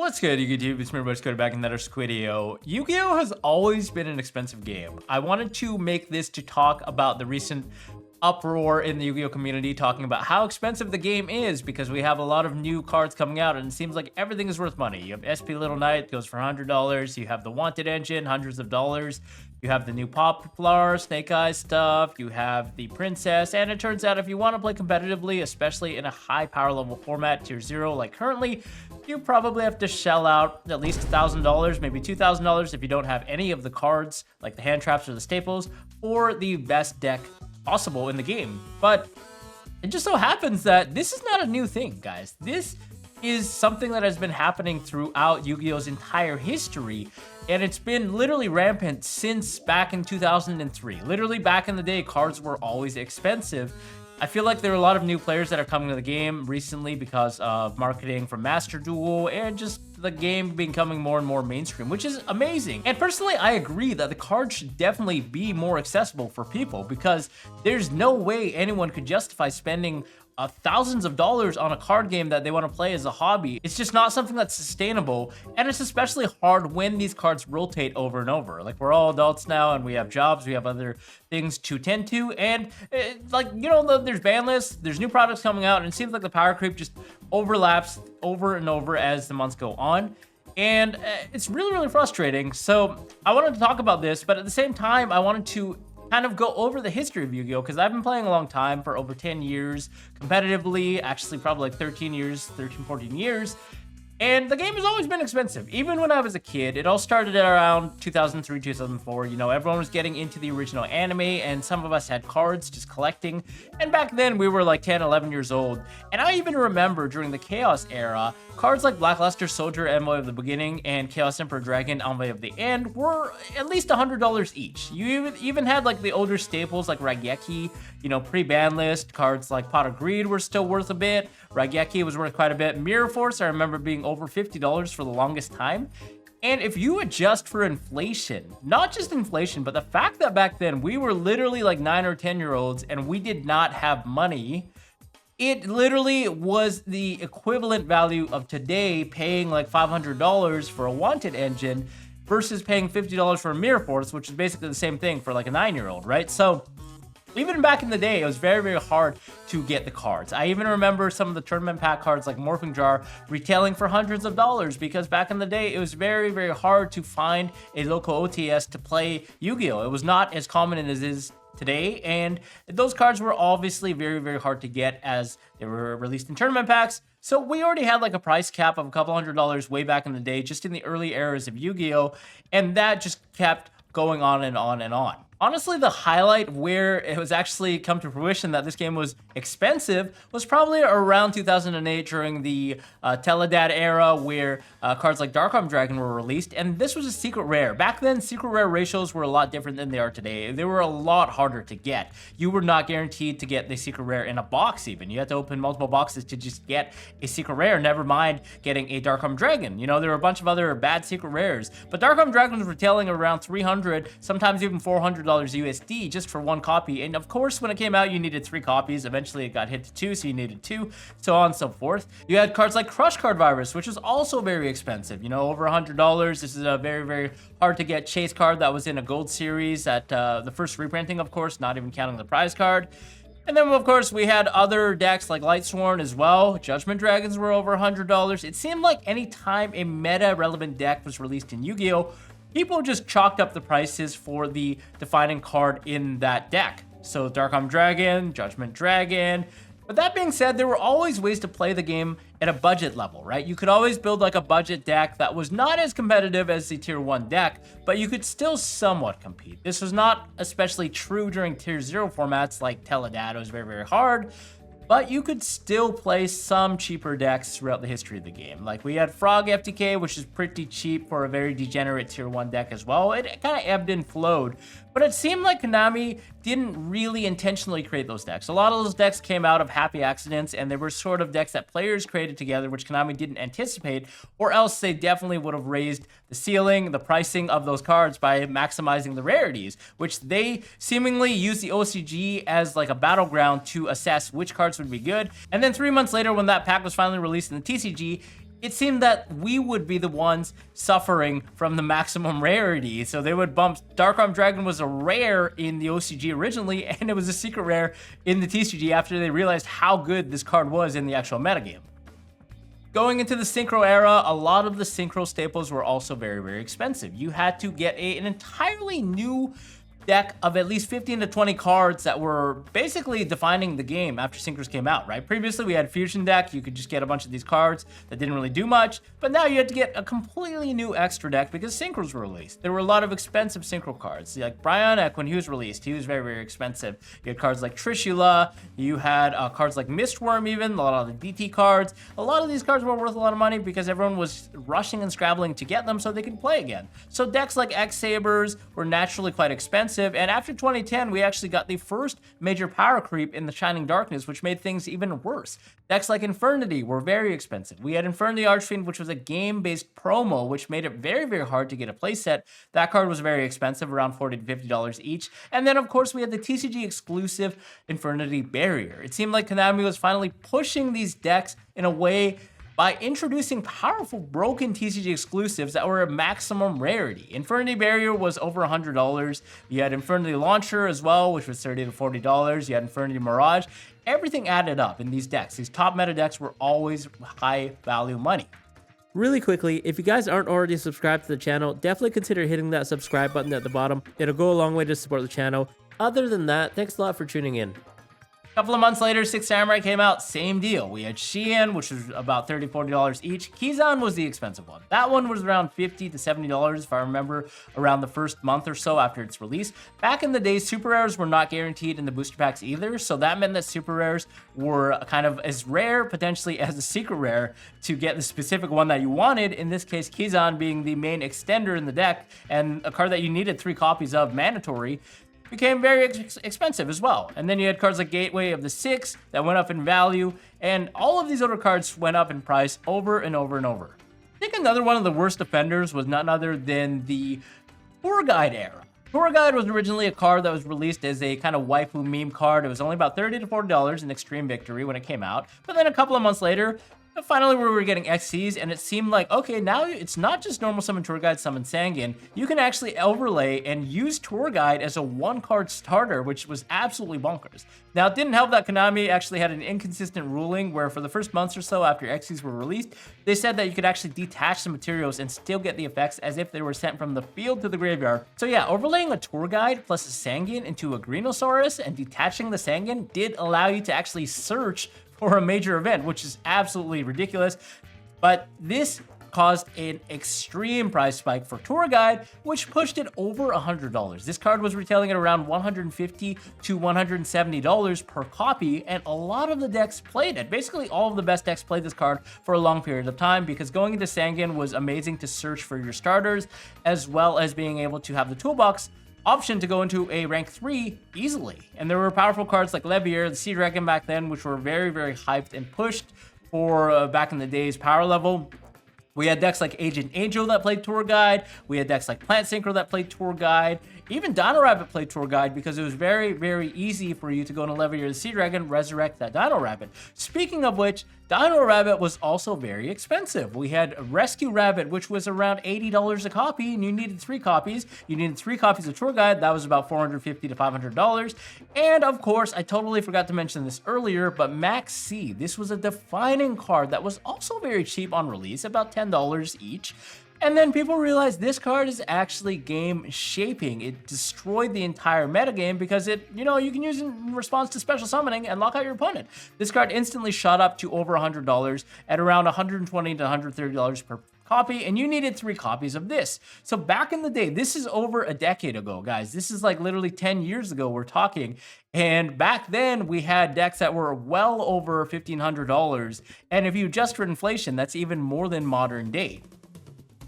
What's good, YouTube? It's me, Yugioh, back in another video. Yu-Gi-Oh! Has always been an expensive game. I wanted to make this to talk about the recent uproar in the Yu-Gi-Oh! Community, talking about how expensive the game is because we have a lot of new cards coming out and it seems like everything is worth money. You have SP Little Knight, goes for $100. You have the Wanted engine, hundreds of dollars. You have the new Poplar, Snake Eyes stuff. You have the Princess. And it turns out if you want to play competitively, especially in a high power level format, tier 0, like currently, you probably have to shell out at least $1,000, maybe $2,000 if you don't have any of the cards, like the hand traps or the staples, for the best deck possible in the game. But it just so happens that this is not a new thing, guys. This is something that has been happening throughout Yu-Gi-Oh's entire history, and it's been literally rampant since back in 2003. Literally back in the day, cards were always expensive. I feel like there are a lot of new players that are coming to the game recently because of marketing from Master Duel and just the game becoming more and more mainstream, which is amazing. And personally, I agree that the cards should definitely be more accessible for people because there's no way anyone could justify spending thousands of dollars on a card game that they want to play as a hobby. It's just not something that's sustainable, and it's especially hard when these cards rotate over and over. Like, we're all adults now and we have jobs, we have other things to tend to, and there's ban lists, there's new products coming out, and it seems like the power creep just overlaps over and over as the months go on. And it's really frustrating. So I wanted to talk about this, but at the same time, I wanted to kind of go over the history of Yu-Gi-Oh! Because I've been playing a long time, for over 10 years, competitively, actually probably like 14 years. And the game has always been expensive. Even when I was a kid, it all started at around 2003, 2004. You know, everyone was getting into the original anime, and some of us had cards just collecting. And back then, we were like 10, 11 years old. And I even remember during the Chaos era, cards like Blackluster Soldier, Envoy of the Beginning, and Chaos Emperor Dragon, Envoy of the End were at least $100 each. You even had like the older staples like Raigeki, you know, pre-ban list. Cards like Pot of Greed were still worth a bit. Raigeki was worth quite a bit. Mirror Force, I remember being over $50 for the longest time. And if you adjust for inflation, not just inflation, but the fact that back then we were literally like 9 or 10-year-olds and we did not have money, it literally was the equivalent value of today paying like $500 for a Wanted engine versus paying $50 for a Mirror Force, which is basically the same thing for like a 9-year-old, right? So even back in the day, it was very hard to get the cards. I even remember some of the tournament pack cards like Morphing Jar retailing for hundreds of dollars because back in the day, it was very hard to find a local OTS to play Yu-Gi-Oh! It was not as common as it is today, and those cards were obviously very hard to get as they were released in tournament packs. So we already had like a price cap of a couple $100 way back in the day, just in the early eras of Yu-Gi-Oh! And that just kept going on and on and on. Honestly, the highlight where it was actually come to fruition that this game was expensive was probably around 2008 during the TELE-DAD era, where cards like Dark Dragon were released, and this was a secret rare. Back then, secret rare ratios were a lot different than they are today. They were a lot harder to get. You were not guaranteed to get the secret rare in a box even. You had to open multiple boxes to just get a secret rare, never mind getting a Dark Dragon. You know, there were a bunch of other bad secret rares, but Dark Dragon was retailing around $300, sometimes even $400 USD just for one copy. And of course, when it came out, you needed 3 copies. Eventually, it got hit to 2, so you needed 2, so on and so forth. You had cards like Crush Card Virus, which was also very expensive. You know, over $100. This is a very hard to get chase card that was in a gold series at the first reprinting, of course, not even counting the prize card. And then, of course, we had other decks like Lightsworn as well. Judgment Dragons were over $100. It seemed like any time a meta-relevant deck was released in Yu-Gi-Oh!, people just chalked up the prices for the defining card in that deck. So Dark Dragon, Judgment Dragon. But that being said, there were always ways to play the game at a budget level, right? You could always build like a budget deck that was not as competitive as the tier 1 deck, but you could still somewhat compete. This was not especially true during tier 0 formats like TELE-DAD. It was very hard. But you could still play some cheaper decks throughout the history of the game. Like, we had Frog FTK, which is pretty cheap for a very degenerate tier 1 deck as well. It kind of ebbed and flowed. But it seemed like Konami didn't really intentionally create those decks. A lot of those decks came out of happy accidents, and they were sort of decks that players created together, which Konami didn't anticipate, or else they definitely would have raised the ceiling, the pricing of those cards by maximizing the rarities, which they seemingly used the OCG as like a battleground to assess which cards would be good. And then 3 months later, when that pack was finally released in the TCG, it seemed that we would be the ones suffering from the maximum rarity. So they would bump Dark Arm Dragon was a rare in the OCG originally, and it was a secret rare in the TCG after they realized how good this card was in the actual metagame. Going into the Synchro era, a lot of the Synchro staples were also very, very expensive. You had to get an entirely new deck of at least 15 to 20 cards that were basically defining the game after Synchros came out, right? Previously, we had Fusion deck. You could just get a bunch of these cards that didn't really do much, but now you had to get a completely new extra deck because Synchros were released. There were a lot of expensive Synchro cards. Like Brionek, when he was released, he was very, very expensive. You had cards like Trishula. You had cards like Mistworm even, a lot of the DT cards. A lot of these cards were worth a lot of money because everyone was rushing and scrabbling to get them so they could play again. So decks like X-Sabers were naturally quite expensive. And after 2010, we actually got the first major power creep in the Shining Darkness, which made things even worse. Decks like Infernity were very expensive. We had Infernity Archfiend, which was a game-based promo, which made it very, very hard to get a playset. That card was very expensive, around $40 to $50 each. And then, of course, we had the TCG exclusive Infernity Barrier. It seemed like Konami was finally pushing these decks in a way by introducing powerful broken TCG exclusives that were a maximum rarity. Infernity Barrier was over $100. You had Infernity Launcher as well, which was $30 to $40. You had Infernity Mirage. Everything added up in these decks. These top meta decks were always high value money. Really quickly, if you guys aren't already subscribed to the channel, definitely consider hitting that subscribe button at the bottom. It'll go a long way to support the channel. Other than that, thanks a lot for tuning in. A couple of months later, Six Samurai came out, same deal. We had Xian, which was about $30, $40 each. Kizan was the expensive one. That one was around $50 to $70, if I remember, around the first month or so after its release. Back in the day, super rares were not guaranteed in the booster packs either, so that meant that super rares were kind of as rare, potentially, as a secret rare to get the specific one that you wanted. In this case, Kizan being the main extender in the deck, and a card that you needed 3 copies of mandatory, became very expensive as well. And then you had cards like Gateway of the Six that went up in value, and all of these other cards went up in price over and over and over. I think another one of the worst offenders was none other than the Tour Guide era. Tour Guide was originally a card that was released as a kind of waifu meme card. It was only about $30 to $40 in Extreme Victory when it came out, but then a couple of months later, finally we were getting XCs, and it seemed like, okay, now it's not just normal summon Tour Guide, summon Sangan. You can actually overlay and use Tour Guide as a one-card starter, which was absolutely bonkers. Now, it didn't help that Konami actually had an inconsistent ruling where for the first months or so after XCs were released, they said that you could actually detach the materials and still get the effects as if they were sent from the field to the graveyard. So yeah, overlaying a Tour Guide plus a Sangan into a Greenosaurus and detaching the Sangan did allow you to actually search for a major event, which is absolutely ridiculous. But this caused an extreme price spike for Tour Guide, which pushed it over $100. This card was retailing at around $150 to $170 per copy, and a lot of the decks played it. Basically, all of the best decks played this card for a long period of time because going into Sangan was amazing to search for your starters, as well as being able to have the toolbox option to go into a rank 3 easily. And there were powerful cards like Levier, the Sea Dragon back then, which were very, very hyped and pushed for back in the day's power level. We had decks like Agent Angel that played Tour Guide. We had decks like Plant Synchro that played Tour Guide. Even Dino Rabbit played Tour Guide because it was very, very easy for you to go into Levier the Sea Dragon, resurrect that Dino Rabbit. Speaking of which, Dino Rabbit was also very expensive. We had Rescue Rabbit, which was around $80 a copy, and you needed 3 copies. You needed 3 copies of Tour Guide. That was about $450 to $500. And of course, I totally forgot to mention this earlier, but Max C. This was a defining card that was also very cheap on release, about $10 each. And then people realized this card is actually game shaping. It destroyed the entire metagame because it, you can use it in response to special summoning and lock out your opponent. This card instantly shot up to over $100 at around $120 to $130 per copy, and you needed 3 copies of this. So back in the day, this is over a decade ago, guys. This is like literally 10 years ago we're talking. And back then we had decks that were well over $1,500. And if you adjust for inflation, that's even more than modern day.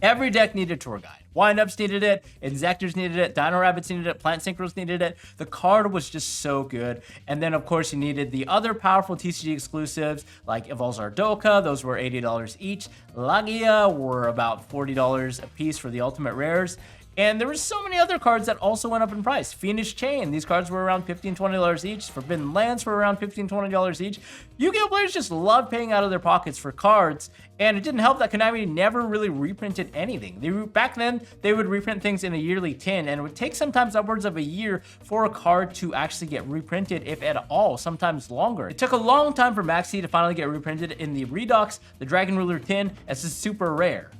Every deck needed Tour Guide. Windups needed it, Inzectors needed it, Dino Rabbits needed it, Plant Synchros needed it. The card was just so good. And then, of course, you needed the other powerful TCG exclusives like Evol's Ardoka. Those were $80 each. Lagia were about $40 a piece for the ultimate rares. And there were so many other cards that also went up in price. Phoenix Chain, these cards were around $15, $20 each. Forbidden Lands were around $15, $20 each. Yu-Gi-Oh! Players just loved paying out of their pockets for cards, and it didn't help that Konami never really reprinted anything. Back then, they would reprint things in a yearly tin, and it would take sometimes upwards of a year for a card to actually get reprinted, if at all, sometimes longer. It took a long time for Maxi to finally get reprinted in the Redux, the Dragon Ruler tin, as a super rare.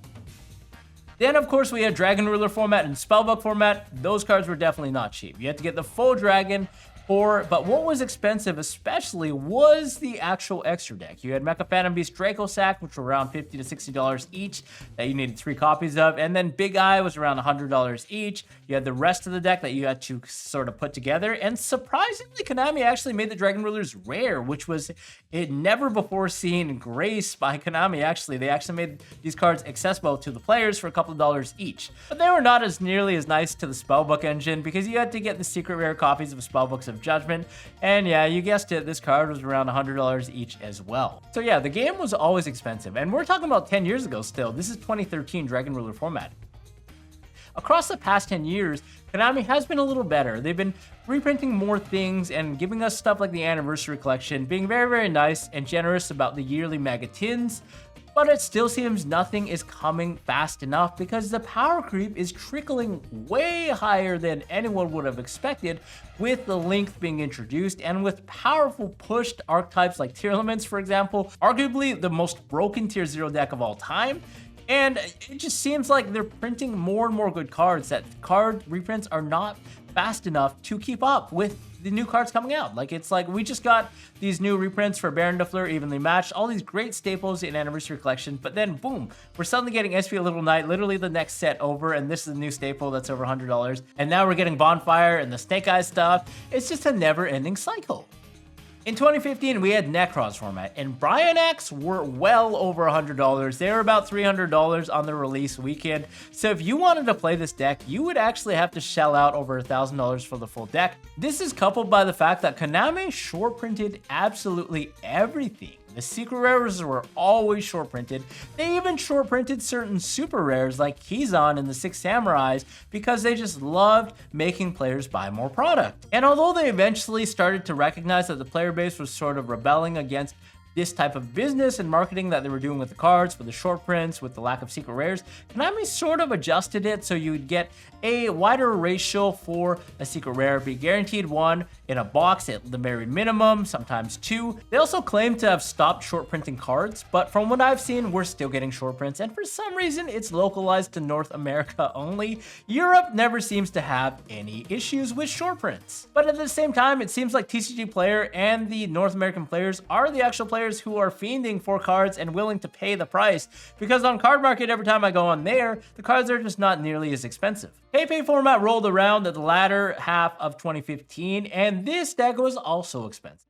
Then, of course, we had Dragon Ruler format and Spellbook format. Those cards were definitely not cheap. You had to get the full Dragon but what was expensive especially was the actual extra deck. You had Mecha Phantom Beast Draco Sack, which were around $50 to $60 each, that you needed 3 copies of, and then Big Eye was around $100 each. You had the rest of the deck that you had to sort of put together, and surprisingly, Konami actually made the Dragon Rulers rare, which was a never before seen grace by Konami. Actually, they actually made these cards accessible to the players for a couple of dollars each, but they were not as nearly as nice to the Spellbook engine, because you had to get the secret rare copies of Spellbooks of Judgment, and yeah, you guessed it, this card was around $100 each as well. So yeah, the game was always expensive, and we're talking about 10 years ago still. This is 2013 Dragon Ruler format. Across the past 10 years, Konami has been a little better. They've been reprinting more things and giving us stuff like the Anniversary Collection, being very, very nice and generous about the yearly mega tins. But it still seems nothing is coming fast enough, because the power creep is trickling way higher than anyone would have expected, with the length being introduced and with powerful pushed archetypes like Tier Elements, for example, arguably the most broken Tier 0 deck of all time. And it just seems like they're printing more and more good cards, that card reprints are not fast enough to keep up with the new cards coming out. Like, it's like we just got these new reprints for Baron de Fleur, Evenly Matched, all these great staples in Anniversary Collection, but then boom, we're suddenly getting SP Little Knight, literally the next set over, and this is a new staple that's over $100, and now we're getting Bonfire and the Snake Eyes stuff. It's just a never-ending cycle. In 2015, we had NEKROZ format, and Brionax were well over $100. They were about $300 on the release weekend. So if you wanted to play this deck, you would actually have to shell out over $1,000 for the full deck. This is coupled by the fact that Konami short printed absolutely everything. The secret rares were always short printed. They even short printed certain super rares like Kizan and the Six Samurais, because they just loved making players buy more product. And although they eventually started to recognize that the player base was sort of rebelling against this type of business and marketing that they were doing with the cards, for the short prints, with the lack of secret rares, Konami sort of adjusted it so you would get a wider ratio for a secret rare, be guaranteed 1 in a box at the very minimum, sometimes 2. They also claim to have stopped short printing cards, but from what I've seen, we're still getting short prints, and for some reason, it's localized to North America only. Europe never seems to have any issues with short prints. But at the same time, it seems like TCG Player and the North American players are the actual players who are fiending for cards and willing to pay the price, because on Card Market, every time I go on there, the cards are just not nearly as expensive. PEPE format rolled around at the latter half of 2015, and this deck was also expensive.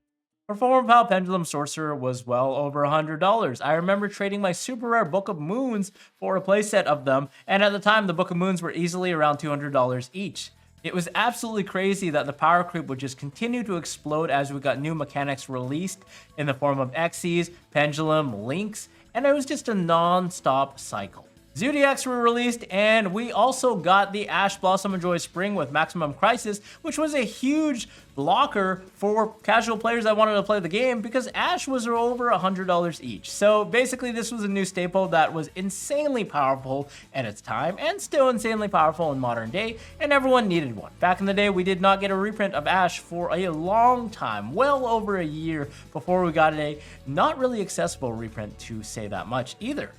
Perform Pal Pendulum Sorcerer was well over $100. I remember trading my super rare Book of Moons for a playset of them, and at the time, the Book of Moons were easily around $200 each. It was absolutely crazy that the power creep would just continue to explode as we got new mechanics released in the form of Xyz, Pendulum, Links, and it was just a non-stop cycle. ZOODIACs were released, and we also got the Ash Blossom and Joy Spring with Maximum Crisis, which was a huge blocker for casual players that wanted to play the game, because Ash was over $100 each. So basically, this was a new staple that was insanely powerful at its time, and still insanely powerful in modern day, and everyone needed one. Back in the day, we did not get a reprint of Ash for a long time, well over a year, before we got a not really accessible reprint, to say that much either.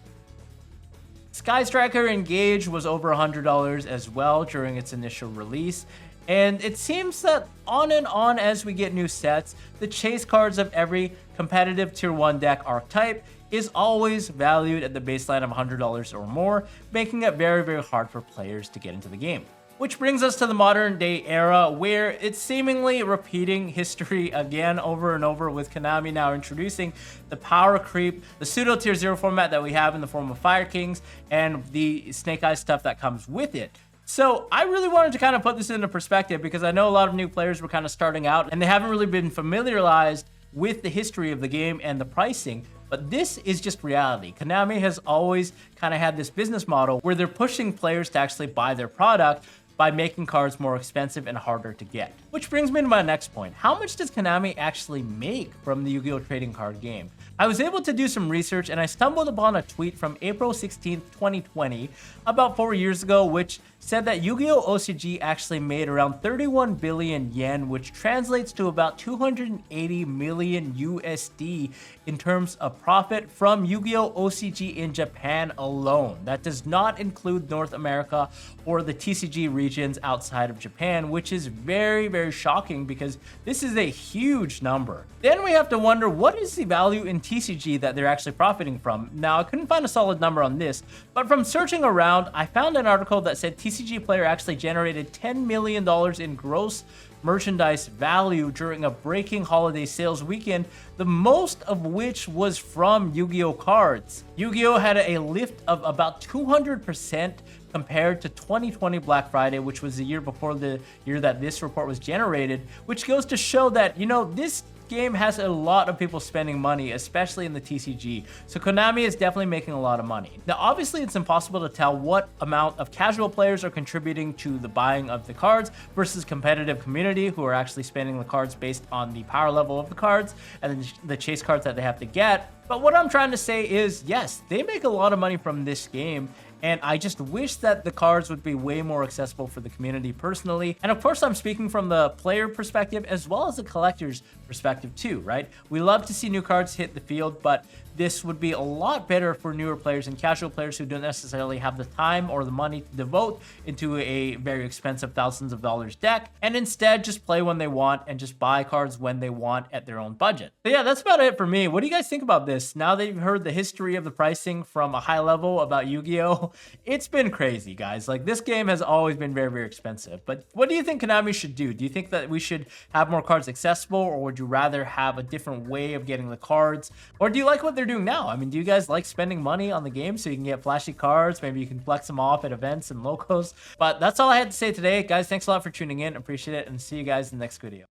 Sky Striker Engage was over $100 as well during its initial release, and it seems that on and on as we get new sets, the chase cards of every competitive Tier 1 deck archetype is always valued at the baseline of $100 or more, making it very, very hard for players to get into the game. Which brings us to the modern day era, where it's seemingly repeating history again over and over, with Konami now introducing the power creep, the pseudo tier 0 format that we have in the form of Fire Kings, and the Snake Eyes stuff that comes with it. So I really wanted to kind of put this into perspective, because I know a lot of new players were kind of starting out and they haven't really been familiarized with the history of the game and the pricing. But this is just reality. Konami has always kind of had this business model where they're pushing players to actually buy their product by making cards more expensive and harder to get. Which brings me to my next point. How much does Konami actually make from the Yu-Gi-Oh! Trading card game? I was able to do some research and I stumbled upon a tweet from April 16th, 2020, about 4 years ago, which said that Yu-Gi-Oh! OCG actually made around 31 billion yen, which translates to about 280 million USD in terms of profit from Yu-Gi-Oh! OCG in Japan alone. That does not include North America or the TCG regions outside of Japan, which is very, very shocking because this is a huge number. Then we have to wonder, what is the value in TCG that they're actually profiting from? Now, I couldn't find a solid number on this, but from searching around, I found an article that said TCG player actually generated $10 million in gross merchandise value during a breaking holiday sales weekend, the most of which was from Yu-Gi-Oh! Cards. Yu-Gi-Oh! Had a lift of about 200% compared to 2020 Black Friday, which was the year before the year that this report was generated, which goes to show that, you know, this game has a lot of people spending money, especially in the TCG. So Konami is definitely making a lot of money. Now, obviously, it's impossible to tell what amount of casual players are contributing to the buying of the cards versus competitive community who are actually spending the cards based on the power level of the cards and then the chase cards that they have to get. But what I'm trying to say is, yes, they make a lot of money from this game, and I just wish that the cards would be way more accessible for the community personally. And of course, I'm speaking from the player perspective as well as the collector's perspective too, right? We love to see new cards hit the field, but this would be a lot better for newer players and casual players who don't necessarily have the time or the money to devote into a very expensive thousands of dollars deck, and instead just play when they want and just buy cards when they want at their own budget. But yeah, that's about it for me. What do you guys think about this? Now that you've heard the history of the pricing from a high level about Yu-Gi-Oh! It's been crazy, guys. Like, this game has always been very, very expensive. But what do you think Konami should do? Do you think that we should have more cards accessible, or would you rather have a different way of getting the cards? Or do you like what they're doing now? I mean, do you guys like spending money on the game so you can get flashy cards? Maybe you can flex them off at events and locals. But that's all I had to say today. Guys, thanks a lot for tuning in. Appreciate it, and see you guys in the next video.